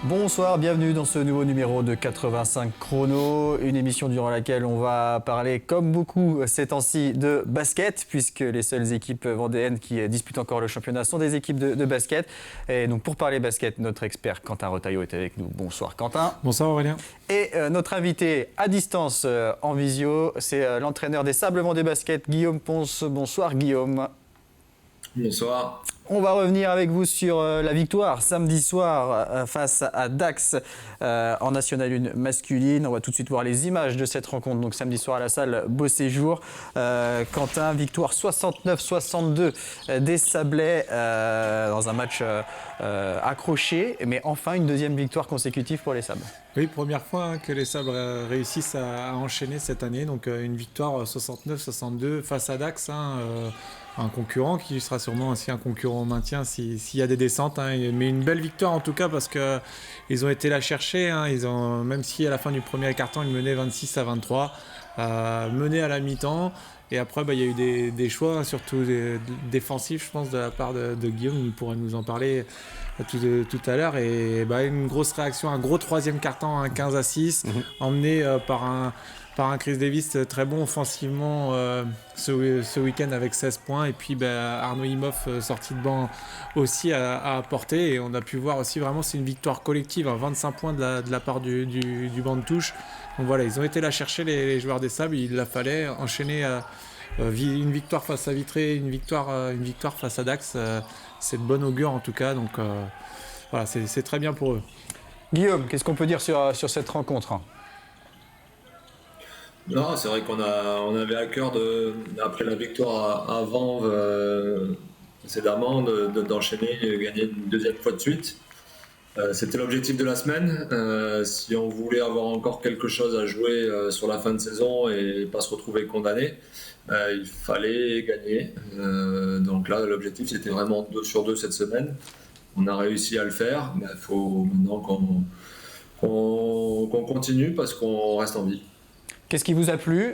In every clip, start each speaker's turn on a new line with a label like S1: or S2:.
S1: Bonsoir, bienvenue dans ce nouveau numéro de 85 Chrono, une émission durant laquelle on va parler, comme beaucoup ces temps-ci, de basket, puisque les seules équipes vendéennes qui disputent encore le championnat sont des équipes de basket. Et donc pour parler basket, notre expert Quentin Retailleau est avec nous. Bonsoir Quentin.
S2: Bonsoir Aurélien.
S1: Et notre invité à distance en visio, c'est l'entraîneur des Sables Vendée Basket, Guillaume Ponce. Bonsoir Guillaume.
S3: Bonsoir.
S1: On va revenir avec vous sur la victoire samedi soir face à Dax en National 1 masculine. On va tout de suite voir les images de cette rencontre. Donc samedi soir à la salle Beau Séjour. Quentin, victoire 69-62 des Sablais dans un match accroché. Mais enfin une deuxième victoire consécutive pour les Sables.
S2: Oui, première fois que les Sabres réussissent à enchaîner cette année. Donc une victoire 69-62 face à Dax. Un concurrent qui sera sûrement aussi un concurrent au maintien s'il y a des descentes. Mais une belle victoire en tout cas parce qu'ils ont été la chercher. Même si à la fin du premier quart-temps, ils menaient 26-23, mené à la mi-temps. Et après, il y a eu des choix, surtout défensifs, je pense, de la part de Guillaume. Il pourrait nous en parler tout à l'heure. Et une grosse réaction, un gros troisième quart-temps, un 15-6, emmené par un Chris Davis très bon offensivement ce week-end avec 16 points. Et puis Arnaud Imhoff sorti de banc aussi à apporter. Et on a pu voir aussi vraiment c'est une victoire collective, 25 points de la part du banc de touche. Donc voilà, ils ont été là chercher les joueurs des Sables. Il la fallait enchaîner une victoire face à Vitré, une victoire face à Dax. C'est de bon augure en tout cas. Donc voilà, c'est très bien pour eux.
S1: Guillaume, qu'est-ce qu'on peut dire sur cette rencontre ?
S3: Non, c'est vrai qu'on avait à cœur, après la victoire à Vanves précédemment, d'enchaîner et gagner une deuxième fois de suite. C'était l'objectif de la semaine. Si on voulait avoir encore quelque chose à jouer sur la fin de saison et pas se retrouver condamné, il fallait gagner. Donc là, l'objectif, c'était vraiment 2 sur 2 cette semaine. On a réussi à le faire. Il faut maintenant qu'on continue parce qu'on reste en vie.
S1: Qu'est-ce qui vous a plu,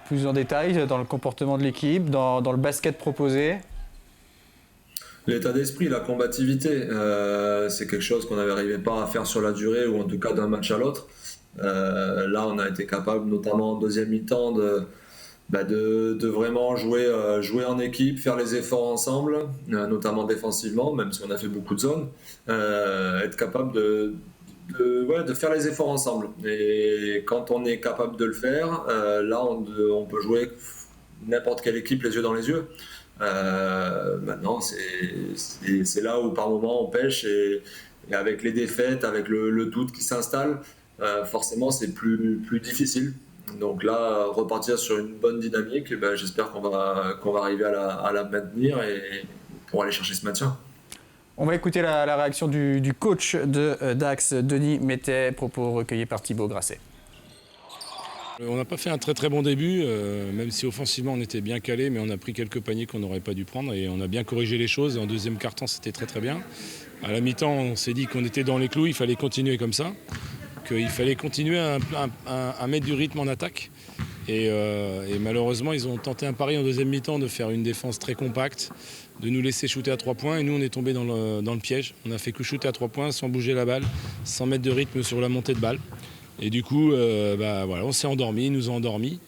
S1: plus en détail, dans le comportement de l'équipe, dans le basket proposé ?
S3: L'état d'esprit, la combativité, c'est quelque chose qu'on n'arrivait pas à faire sur la durée ou en tout cas d'un match à l'autre. Là, on a été capable, notamment en deuxième mi-temps, de vraiment jouer en équipe, faire les efforts ensemble, notamment défensivement, même si on a fait beaucoup de zones, être capable de faire les efforts ensemble. Et quand on est capable de le faire, là, on peut jouer n'importe quelle équipe les yeux dans les yeux. Maintenant, c'est là où par moment on pêche et avec les défaites, avec le doute qui s'installe, forcément c'est plus difficile. Donc là, repartir sur une bonne dynamique, j'espère qu'on va arriver à la maintenir et pour aller chercher ce maintien.
S1: On va écouter la réaction du coach de Dax, Denis Mettet, propos recueillis par Thibaut Grasset.
S4: On n'a pas fait un très très bon début, même si offensivement on était bien calé, mais on a pris quelques paniers qu'on n'aurait pas dû prendre et on a bien corrigé les choses. Et en deuxième quart-temps, c'était très très bien. À la mi-temps, on s'est dit qu'on était dans les clous, il fallait continuer comme ça, qu'il fallait continuer à mettre du rythme en attaque. Et malheureusement, ils ont tenté un pari en deuxième mi-temps de faire une défense très compacte, de nous laisser shooter à 3 points. Et nous, on est tombé dans le piège. On a fait que shooter à 3 points sans bouger la balle, sans mettre de rythme sur la montée de balle. Et du coup, on s'est endormi, ils nous ont endormis.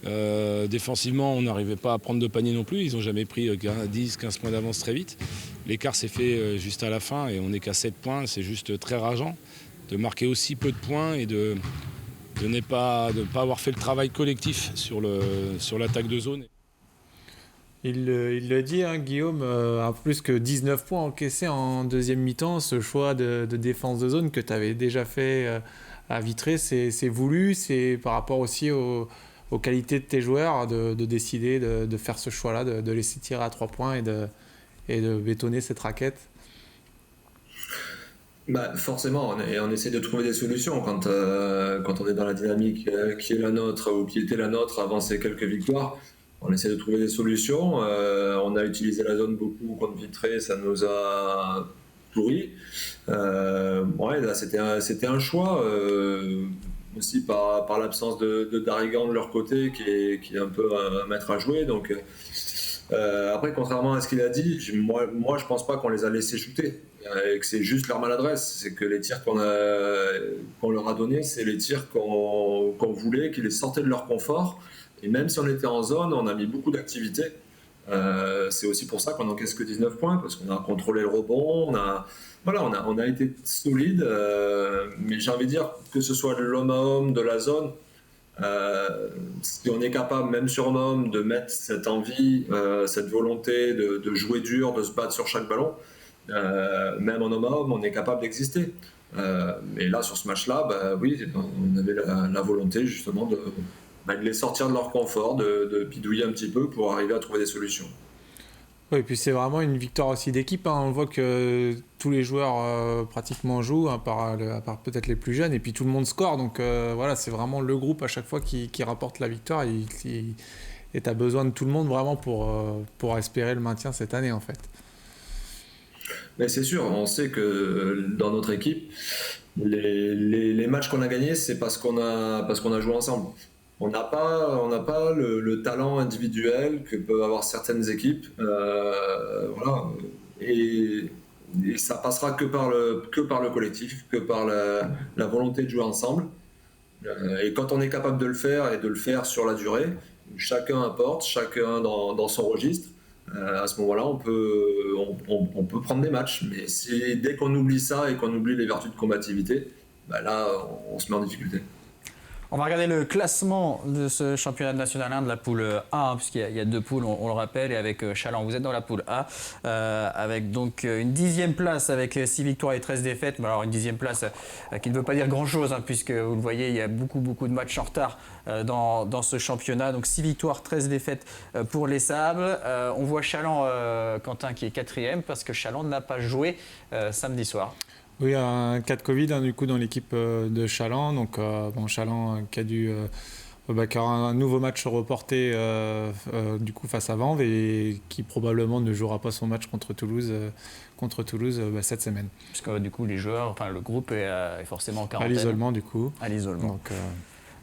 S4: Défensivement, on n'arrivait pas à prendre de panier non plus. Ils n'ont jamais pris 10-15 points d'avance très vite. L'écart s'est fait juste à la fin et on n'est qu'à 7 points. C'est juste très rageant de marquer aussi peu de points et de ne pas avoir fait le travail collectif sur l'attaque de zone.
S2: Il le dit, Guillaume, plus que 19 points encaissés en deuxième mi-temps. Ce choix de défense de zone que tu avais déjà fait à Vitré, c'est voulu, c'est par rapport aussi aux qualités de tes joueurs de décider de faire ce choix-là, de laisser tirer à 3 points et de bétonner cette raquette.
S3: Forcément, on essaie de trouver des solutions quand on est dans la dynamique qui est la nôtre ou qui était la nôtre avant ces quelques victoires. On essaie de trouver des solutions. On a utilisé la zone beaucoup contre Vitré, ça nous a pourri. Là, c'était un choix aussi par l'absence de Darrigan de leur côté qui est un peu un maître à jouer. Donc après, contrairement à ce qu'il a dit, moi je pense pas qu'on les a laissés shooter. et que c'est juste leur maladresse. C'est que les tirs qu'on leur a donnés, c'est les tirs qu'on voulait, qui les sortaient de leur confort. Et même si on était en zone, on a mis beaucoup d'activité. C'est aussi pour ça qu'on n'encaisse que 19 points, parce qu'on a contrôlé le rebond, on a été solide, mais j'ai envie de dire que ce soit de l'homme à homme, de la zone, si on est capable, même sur homme à homme, de mettre cette envie, cette volonté de jouer dur, de se battre sur chaque ballon, même en homme à homme, on est capable d'exister. Et là, sur ce match-là, oui, on avait la volonté justement de les sortir de leur confort, de bidouiller un petit peu pour arriver à trouver des solutions.
S2: Oui, et puis c'est vraiment une victoire aussi d'équipe. On voit que tous les joueurs pratiquement jouent, à part peut-être les plus jeunes, et puis tout le monde score. Donc voilà, c'est vraiment le groupe à chaque fois qui rapporte la victoire. Et tu as besoin de tout le monde vraiment pour espérer le maintien cette année en fait.
S3: Mais c'est sûr, on sait que dans notre équipe, les matchs qu'on a gagnés, c'est parce qu'on a joué ensemble. On n'a pas le talent individuel que peuvent avoir certaines équipes. Voilà. Et ça passera que par le collectif, que par la volonté de jouer ensemble. Et quand on est capable de le faire et de le faire sur la durée, chacun apporte, chacun dans son registre. À ce moment-là, on peut prendre des matchs. Mais dès qu'on oublie ça et qu'on oublie les vertus de combativité, là, on se met en difficulté.
S1: On va regarder le classement de ce championnat national 1 de la poule A, puisqu'il y a 2 poules, on le rappelle, et avec Challans, vous êtes dans la poule A, avec donc une 10e place avec 6 victoires et 13 défaites. Mais alors une 10e place qui ne veut pas dire grand-chose, puisque vous le voyez, il y a beaucoup de matchs en retard dans ce championnat. Donc 6 victoires, 13 défaites pour les Sables. On voit Challans, Quentin, qui est 4e, parce que Challans n'a pas joué samedi soir.
S2: Oui, un cas de Covid du coup dans l'équipe de Challans. Donc Challans qui a dû qui aura un nouveau match reporté du coup face à Vanves et qui probablement ne jouera pas son match contre Toulouse cette semaine.
S1: Parce que du coup les joueurs, le groupe est forcément en quarantaine.
S2: À l'isolement du coup.
S1: À l'isolement.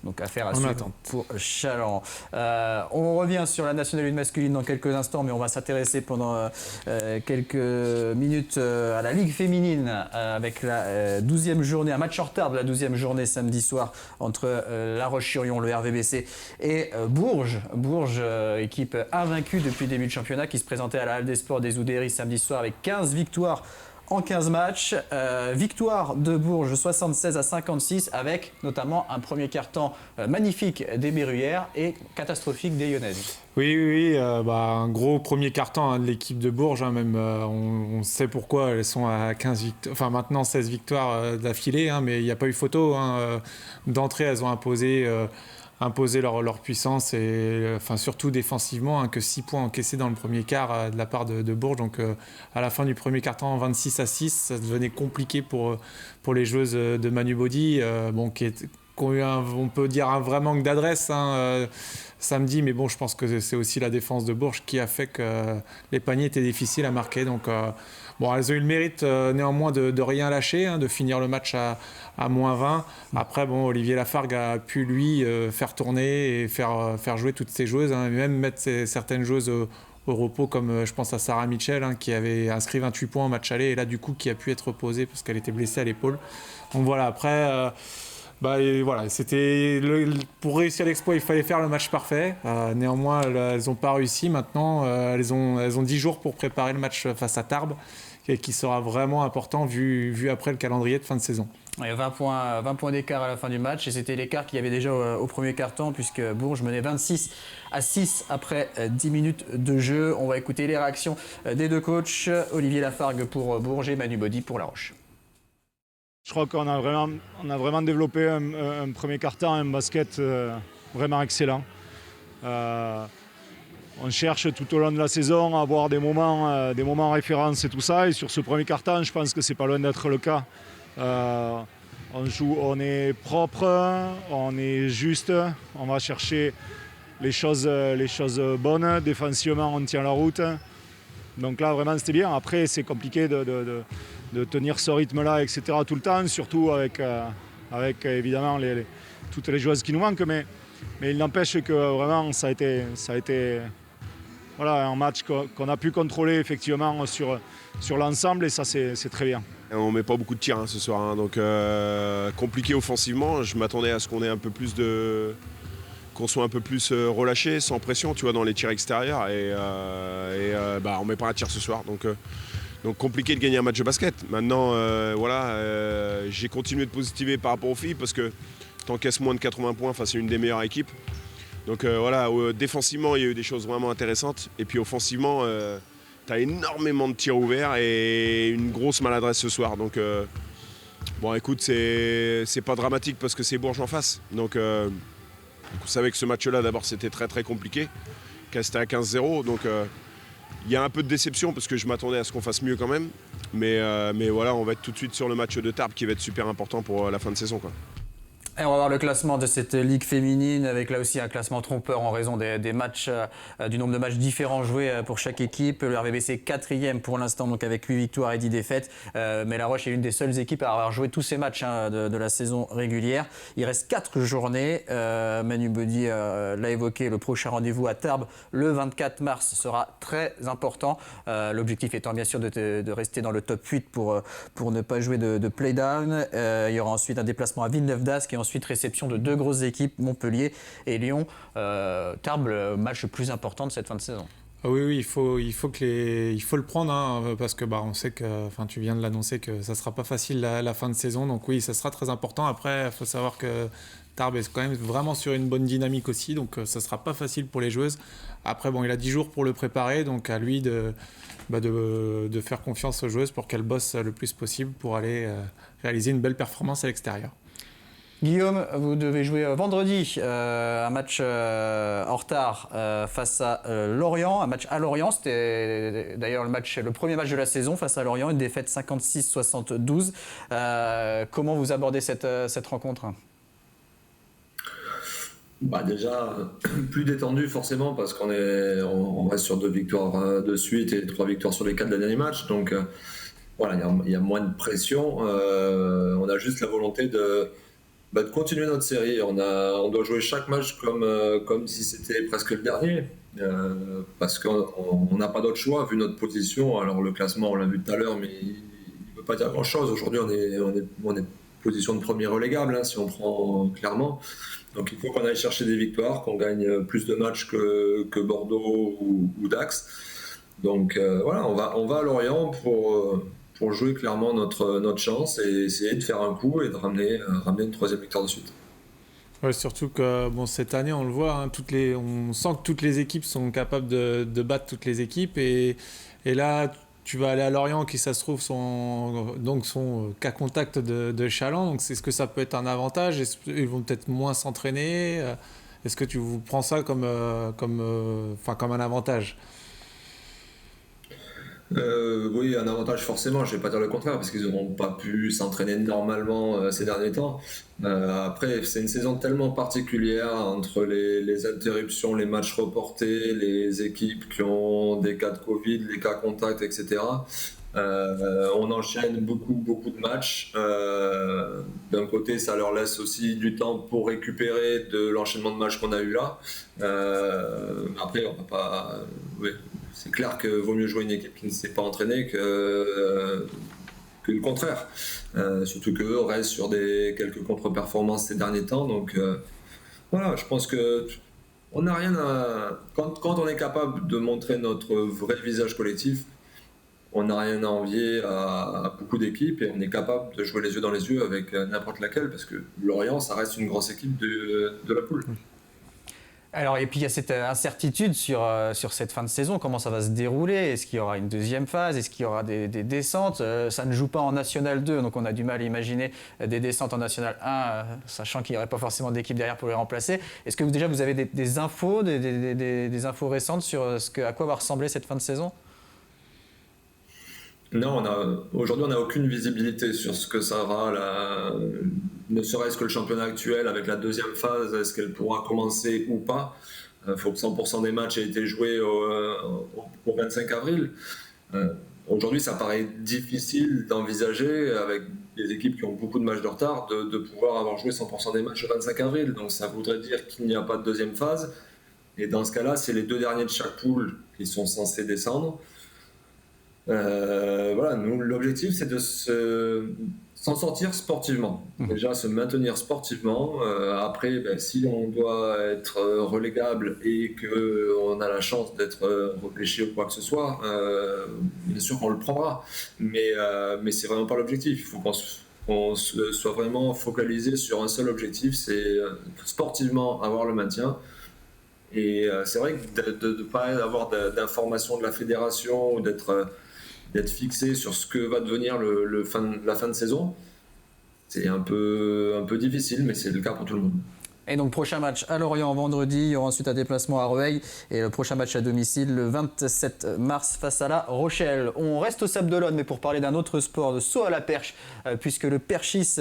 S1: Donc affaire à suivre pour Challans. On revient sur la Nationale 1 masculine dans quelques instants, mais on va s'intéresser pendant quelques minutes à la Ligue féminine avec la 12e journée, un match en retard de la 12e journée samedi soir entre La Roche-sur-Yon, le RVBC, et Bourges. Bourges, équipe invaincue depuis le début du championnat, qui se présentait à la Halle des Sports des Oudéry samedi soir avec 15 victoires en 15 matchs. Victoire de Bourges 76-56 avec notamment un premier quart-temps magnifique des Berruyères et catastrophique des Lyonnaises.
S2: Oui, un gros premier quart-temps de l'équipe de Bourges, même on sait pourquoi elles sont à 15 victoires, enfin maintenant 16 victoires d'affilée, mais il n'y a pas eu photo. D'entrée, elles ont imposé leur puissance et surtout défensivement, que 6 points encaissés dans le premier quart de la part de Bourges. Donc à la fin du premier quart-temps, 26-6, ça devenait compliqué pour les joueuses de Manu Body, qui ont eu on peut dire un vrai manque d'adresse samedi, mais je pense que c'est aussi la défense de Bourges qui a fait que les paniers étaient difficiles à marquer. Donc elles ont eu le mérite néanmoins de rien lâcher, de finir le match à -20. Après, Olivier Lafargue a pu lui faire tourner et faire jouer toutes ses joueuses, et même mettre certaines joueuses au repos, comme je pense à Sarah Mitchell, qui avait inscrit 28 points en match aller et là du coup qui a pu être reposée parce qu'elle était blessée à l'épaule. Donc voilà, après c'était pour réussir l'exploit, il fallait faire le match parfait. Néanmoins, elles n'ont pas réussi. Maintenant, elles ont 10 jours pour préparer le match face à Tarbes, qui sera vraiment important vu après le calendrier de fin de saison.
S1: Il y a 20 points d'écart à la fin du match, et c'était l'écart qu'il y avait déjà au premier quart-temps, puisque Bourges menait 26-6 après 10 minutes de jeu. On va écouter les réactions des 2 coachs, Olivier Lafargue pour Bourges et Manu Body pour La Roche.
S5: Je crois qu'on a vraiment développé un premier quart-temps, un basket vraiment excellent. On cherche tout au long de la saison à avoir des moments références et tout ça. Et sur ce premier quart-temps, je pense que c'est pas loin d'être le cas. On est propre, on est juste, on va chercher les choses bonnes. Défensivement, on tient la route. Donc là, vraiment, c'était bien. Après, c'est compliqué de tenir ce rythme-là, etc. tout le temps, surtout avec évidemment toutes les joueuses qui nous manquent. Mais il n'empêche que vraiment, ça a été voilà, un match qu'on a pu contrôler effectivement sur l'ensemble et ça c'est très bien.
S6: On ne met pas beaucoup de tirs ce soir, hein, donc compliqué offensivement. Je m'attendais à ce qu'on ait un peu plus qu'on soit un peu plus relâché, sans pression, tu vois, dans les tirs extérieurs et on met pas un tir ce soir. Donc compliqué de gagner un match de basket. Maintenant, j'ai continué de positiver par rapport aux filles parce que t'encaisses moins de 80 points face à une des meilleures équipes. Donc défensivement, il y a eu des choses vraiment intéressantes. Et puis offensivement, tu as énormément de tirs ouverts et une grosse maladresse ce soir. Donc écoute, c'est pas dramatique parce que c'est Bourges en face. Donc vous savez que ce match-là, d'abord, c'était très très compliqué. C'était à 15-0. Donc il y a un peu de déception parce que je m'attendais à ce qu'on fasse mieux quand même. Mais voilà, on va être tout de suite sur le match de Tarbes qui va être super important pour la fin de saison, quoi.
S1: Et on va voir le classement de cette ligue féminine avec là aussi un classement trompeur en raison des matchs, du nombre de matchs différents joués pour chaque équipe. Le RVBC 4e pour l'instant, donc avec 8 victoires et 10 défaites. Mais La Roche est l'une des seules équipes à avoir joué tous ces matchs de la saison régulière. Il reste 4 journées. Manu Baudy l'a évoqué, le prochain rendez-vous à Tarbes le 24 mars sera très important. L'objectif étant bien sûr de rester dans le top 8 pour ne pas jouer de play-down. Il y aura ensuite un déplacement à Villeneuve-d'Ascq et ensuite réception de 2 grosses équipes, Montpellier et Lyon. Tarbes, le match le plus important de cette fin de saison.
S2: Ah oui, il faut le prendre, hein, parce que on sait que, tu viens de l'annoncer que ça sera pas facile la fin de saison, donc oui, ça sera très important. Après, il faut savoir que Tarbes est quand même vraiment sur une bonne dynamique aussi, donc ça sera pas facile pour les joueuses. Après, il a 10 jours pour le préparer, donc à lui de faire confiance aux joueuses pour qu'elles bossent le plus possible pour aller réaliser une belle performance à l'extérieur.
S1: Guillaume, vous devez jouer vendredi un match en retard face à Lorient, un match à Lorient. C'était d'ailleurs le premier match de la saison face à Lorient, une défaite 56-72. Comment vous abordez cette rencontre ?
S3: Déjà, plus détendu forcément parce on reste sur 2 victoires de suite et 3 victoires sur les 4 derniers matchs. Donc il y a moins de pression. On a juste la volonté de continuer notre série. On doit jouer chaque match comme si c'était presque le dernier, parce qu'on n'a pas d'autre choix vu notre position. Alors le classement, on l'a vu tout à l'heure, mais il ne veut pas dire grand-chose. Aujourd'hui, on est position de premier relégable, hein, si on prend clairement. Donc il faut qu'on aille chercher des victoires, qu'on gagne plus de matchs que Bordeaux ou Dax. Donc on va à Lorient pour jouer clairement notre chance et essayer de faire un coup et de ramener une 3e victoire de suite.
S2: Ouais, surtout que cette année, on le voit, hein, on sent que toutes les équipes sont capables de battre toutes les équipes et là, tu vas aller à Lorient qui, ça se trouve, sont qu'à contact de Chaland. Donc, est-ce que ça peut être un avantage ? Ils vont peut-être moins s'entraîner ? Est-ce que tu prends ça comme un avantage ?
S3: Oui, un avantage forcément, je ne vais pas dire le contraire, parce qu'ils n'auront pas pu s'entraîner normalement ces derniers temps. Après, c'est une saison tellement particulière entre les interruptions, les matchs reportés, les équipes qui ont des cas de Covid, les cas contacts, etc. On enchaîne beaucoup de matchs. D'un côté, ça leur laisse aussi du temps pour récupérer de l'enchaînement de matchs qu'on a eu là. Après, on va pas... C'est clair qu'il vaut mieux jouer une équipe qui ne s'est pas entraînée que le contraire. Surtout qu'eux restent sur quelques contre-performances ces derniers temps. Donc je pense que on n'a rien à... Quand on est capable de montrer notre vrai visage collectif, on n'a rien à envier à beaucoup d'équipes et on est capable de jouer les yeux dans les yeux avec n'importe laquelle, parce que Lorient, ça reste une grosse équipe de la poule.
S1: Alors, et puis il y a cette incertitude sur cette fin de saison, comment ça va se dérouler, est-ce qu'il y aura une deuxième phase, est-ce qu'il y aura des descentes, ça ne joue pas en National 2, donc on a du mal à imaginer des descentes en National 1, sachant qu'il n'y aurait pas forcément d'équipe derrière pour les remplacer. Est-ce que vous avez des infos, des infos récentes sur à quoi va ressembler cette fin de saison ?
S3: Non, aujourd'hui on n'a aucune visibilité sur ce que ça sera, ne serait-ce que le championnat actuel avec la deuxième phase, est-ce qu'elle pourra commencer ou pas. Il faut que 100% des matchs aient été joués au 25 avril. Aujourd'hui, ça paraît difficile d'envisager, avec des équipes qui ont beaucoup de matchs de retard, de pouvoir avoir joué 100% des matchs le 25 avril. Donc ça voudrait dire qu'il n'y a pas de deuxième phase. Et dans ce cas-là, c'est les 2 derniers de chaque poule qui sont censés descendre. Voilà, nous, l'objectif, c'est de s'en sortir sportivement. Déjà, se maintenir sportivement. Après, si on doit être relégable et qu'on a la chance d'être repêché ou quoi que ce soit, bien sûr qu'on le prendra. Mais c'est vraiment pas l'objectif. Il faut qu'on soit vraiment focalisé sur un seul objectif, c'est sportivement avoir le maintien. Et c'est vrai que de ne pas avoir d'informations de la fédération ou d'être fixé sur ce que va devenir la fin de saison, c'est un peu difficile, mais c'est le cas pour tout le monde.
S1: Et donc prochain match à Lorient vendredi, il y aura ensuite un déplacement à Rueil et le prochain match à domicile le 27 mars face à La Rochelle. On reste au Sables d'Olonne mais pour parler d'un autre sport de saut à la perche puisque le perchiste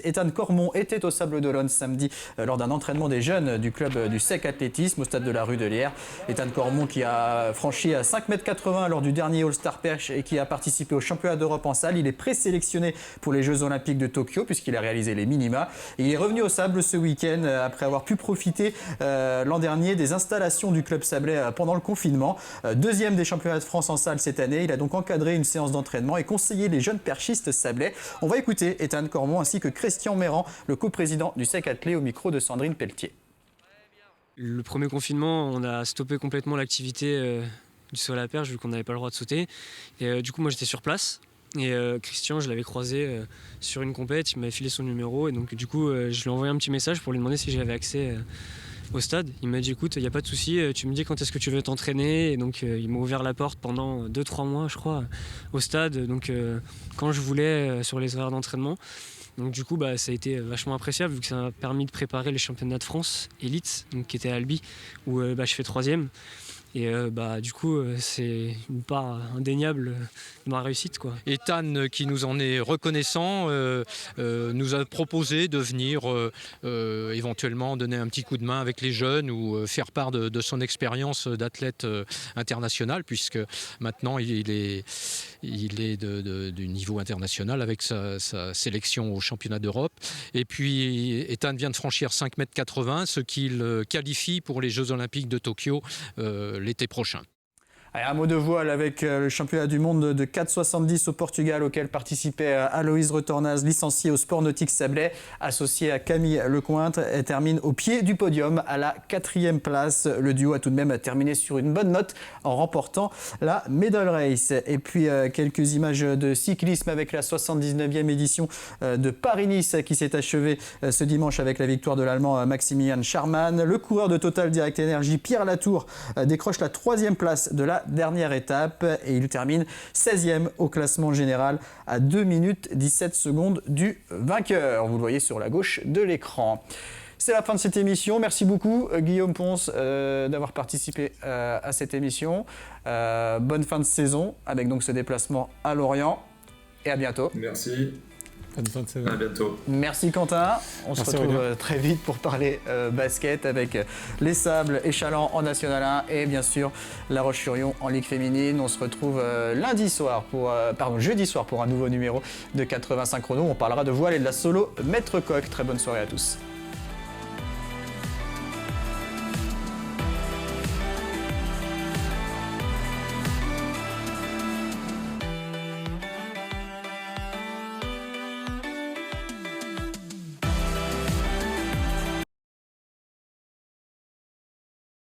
S1: Ethan Cormon était au Sables d'Olonne samedi lors d'un entraînement des jeunes du club du SEC Athlétisme au stade de la rue de Lierre. Ethan Cormon qui a franchi à 5,80 m lors du dernier All-Star Perche et qui a participé au championnat d'Europe en salle. Il est présélectionné pour les Jeux Olympiques de Tokyo puisqu'il a réalisé les minima. Et il est revenu au Sables ce week-end après avoir pu profiter l'an dernier des installations du club sablais pendant le confinement. Deuxième des championnats de France en salle cette année, il a donc encadré une séance d'entraînement et conseillé les jeunes perchistes sablais. On va écouter Ethan Cormon ainsi que Christian Méran, le coprésident du SEC Athlé au micro de Sandrine Pelletier.
S7: Le premier confinement, on a stoppé complètement l'activité du saut à la perche vu qu'on n'avait pas le droit de sauter. Et du coup, moi j'étais sur place. Et Christian, je l'avais croisé sur une compète, il m'avait filé son numéro et donc du coup je lui ai envoyé un petit message pour lui demander si j'avais accès au stade. Il m'a dit écoute, il n'y a pas de souci, tu me dis quand est-ce que tu veux t'entraîner. Et donc il m'a ouvert la porte pendant 2-3 mois je crois au stade, donc quand je voulais sur les horaires d'entraînement. Donc du coup ça a été vachement appréciable vu que ça m'a permis de préparer les championnats de France Elite, donc, qui étaient à Albi où je fais 3e. Et du coup, c'est une part indéniable de ma réussite, quoi.
S8: Ethan, qui nous en est reconnaissant, nous a proposé de venir éventuellement donner un petit coup de main avec les jeunes ou faire part de son expérience d'athlète international, puisque maintenant il est du niveau international avec sa sélection au championnat d'Europe. Et puis Ethan vient de franchir 5,80 m, ce qui le qualifie pour les Jeux Olympiques de Tokyo l'été prochain.
S1: Allez, un mot de voile avec le championnat du monde de 4,70 au Portugal auquel participait Aloïse Retornaz, licenciée au sport nautique sablais, associée à Camille Lecointre. Elle termine au pied du podium à la 4e place. Le duo a tout de même terminé sur une bonne note en remportant la Medal Race. Et puis quelques images de cyclisme avec la 79e édition de Paris-Nice qui s'est achevée ce dimanche avec la victoire de l'Allemand Maximilian Scharmann. Le coureur de Total Direct Energy, Pierre Latour, décroche la 3e place de la dernière étape et il termine 16e au classement général à 2 minutes 17 secondes du vainqueur. Vous le voyez sur la gauche de l'écran. C'est la fin de cette émission. Merci beaucoup Guillaume Ponce d'avoir participé à cette émission. Bonne fin de saison avec donc ce déplacement à Lorient et à bientôt.
S3: Merci.
S2: Bonne fin de saison.
S3: À bientôt.
S1: Merci Quentin. On se retrouve très vite pour parler basket avec les Sables et Chaland en National 1 et bien sûr La Roche-sur-Yon en Ligue féminine. On se retrouve jeudi soir pour un nouveau numéro de 85 chrono. On parlera de voile et de la solo maître coq. Très bonne soirée à tous.